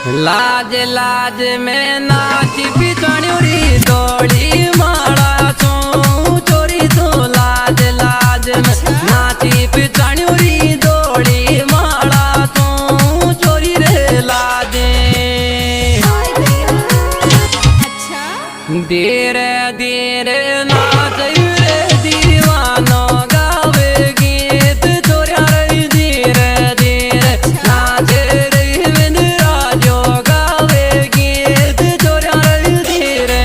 लाज लाज में नाची पिछड़ी दौड़ी माड़ा छो चोरी तो लाज लाज में नाची पिछड़ी दौड़ी माड़ा छो चोरी रे लाजे। अच्छा धीरे धीरे